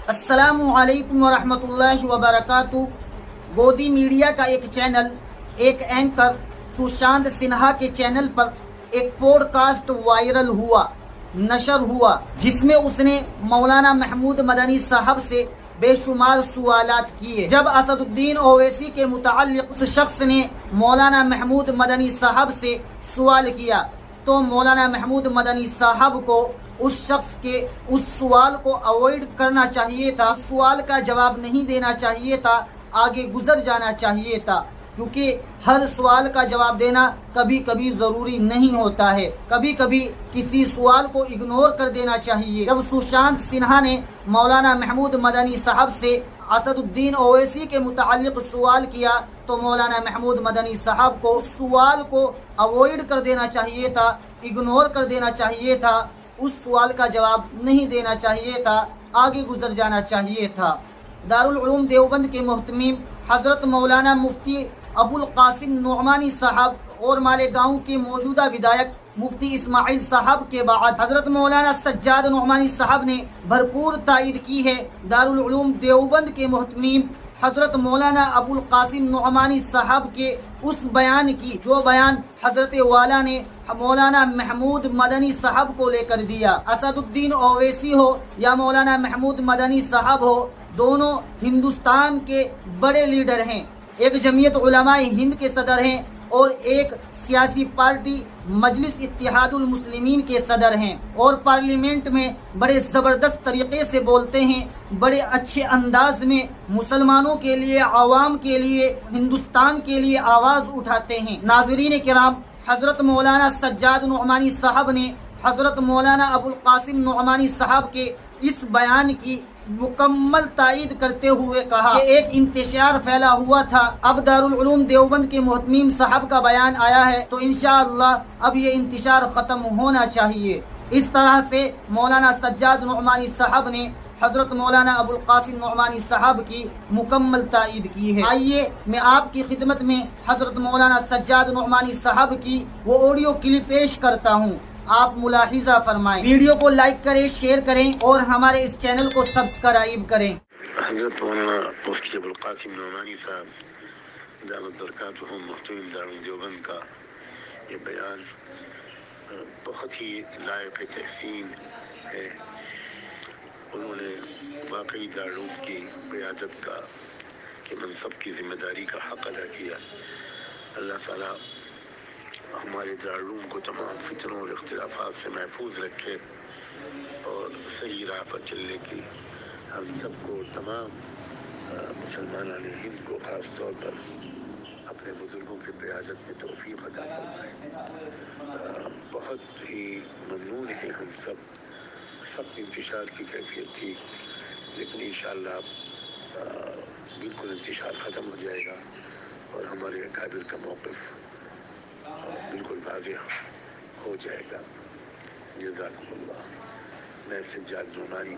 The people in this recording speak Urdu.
السلام علیکم ورحمۃ اللہ وبرکاتہ۔ گودی میڈیا کا ایک چینل، ایک اینکر سشانت سنہا کے چینل پر ایک پوڈ کاسٹ وائرل ہوا، نشر ہوا، جس میں اس نے مولانا محمود مدنی صاحب سے بے شمار سوالات کیے۔ جب اسد الدین اویسی کے متعلق اس شخص نے مولانا محمود مدنی صاحب سے سوال کیا تو مولانا محمود مدنی صاحب کو اس شخص کے اس سوال کو اوائڈ کرنا چاہیے تھا، سوال کا جواب نہیں دینا چاہیے تھا، آگے گزر جانا چاہیے تھا، کیونکہ ہر سوال کا جواب دینا کبھی کبھی ضروری نہیں ہوتا ہے، کبھی کبھی کسی سوال کو اگنور کر دینا چاہیے۔ جب سشانت سنہا نے مولانا محمود مدنی صاحب سے اسد الدین اویسی کے متعلق سوال کیا تو مولانا محمود مدنی صاحب کو سوال کو اوائڈ کر دینا چاہیے تھا، اگنور کر دینا چاہیے تھا، اس سوال کا جواب نہیں دینا چاہیے تھا، آگے گزر جانا چاہیے تھا۔ دارالعلوم دیوبند کے محتمیم حضرت مولانا مفتی ابو القاسم نعمانی صاحب اور مالیگاؤں کے موجودہ ودایک مفتی اسماعیل صاحب کے بعد حضرت مولانا سجاد نعمانی صاحب نے بھرپور تائید کی ہے دارالعلوم دیوبند کے محتمیم حضرت مولانا ابو القاسم نعمانی صاحب کے اس بیان کی جو بیان حضرت والا نے مولانا محمود مدنی صاحب کو لے کر دیا۔ اسد الدین اویسی ہو یا مولانا محمود مدنی صاحب ہو، دونوں ہندوستان کے بڑے لیڈر ہیں، ایک جمعیت علماء ہند کے صدر ہیں اور ایک سیاسی پارٹی مجلس اتحاد المسلمین کے صدر ہیں، اور پارلیمنٹ میں بڑے زبردست طریقے سے بولتے ہیں، بڑے اچھے انداز میں مسلمانوں کے لیے، عوام کے لیے، ہندوستان کے لیے آواز اٹھاتے ہیں۔ ناظرین کرام، حضرت مولانا سجاد نعمانی صاحب نے حضرت مولانا ابو القاسم نعمانی صاحب کے اس بیان کی مکمل تائید کرتے ہوئے کہا کہ ایک انتشار پھیلا ہوا تھا، اب دارالعلوم دیوبند کے محتمیم صاحب کا بیان آیا ہے تو انشاءاللہ اب یہ انتشار ختم ہونا چاہیے۔ اس طرح سے مولانا سجاد نعمانی صاحب نے حضرت مولانا ابو القاسم نعمانی صاحب کی مکمل تائید کی ہے۔ آئیے میں آپ کی خدمت میں حضرت مولانا سجاد نعمانی صاحب کی وہ آڈیو کلپ پیش کرتا ہوں، آپ ملاحظہ فرمائیں۔ ویڈیو کو لائک کریں، شیئر کریں اور ہمارے اس چینل کو سبسکرائب کریں۔ حضرت مولانا مفتی ابو القاسم نعمانی صاحب دامت برکاتہم محتمیم دارالعلوم دیوبند کا یہ بیان بہت ہی لائق تحسین ہے۔ انہوں نے واقعی دارالعلوم کی قیادت کا کہ منصب کی ذمہ داری کا حق ادا کیا۔ اللہ تعالیٰ ہمارے دارالعلوم کو تمام فتنوں اور اختلافات سے محفوظ رکھے اور صحیح راہ پر چلنے کی ہم سب کو، تمام مسلمانان ہند کو خاص طور پر اپنے بزرگوں کی قیادت میں توفیق عطا فرمائے۔ بہت ہی ممنون ہیں ہم سب۔ سخت انتشار کی کیفیت تھی لیکن انشاءاللہ بالکل انتشار ختم ہو جائے گا اور ہمارے اکابر کا موقف بالکل واضح ہو جائے گا۔ جزاکم اللہ۔ میں سجاد نعمانی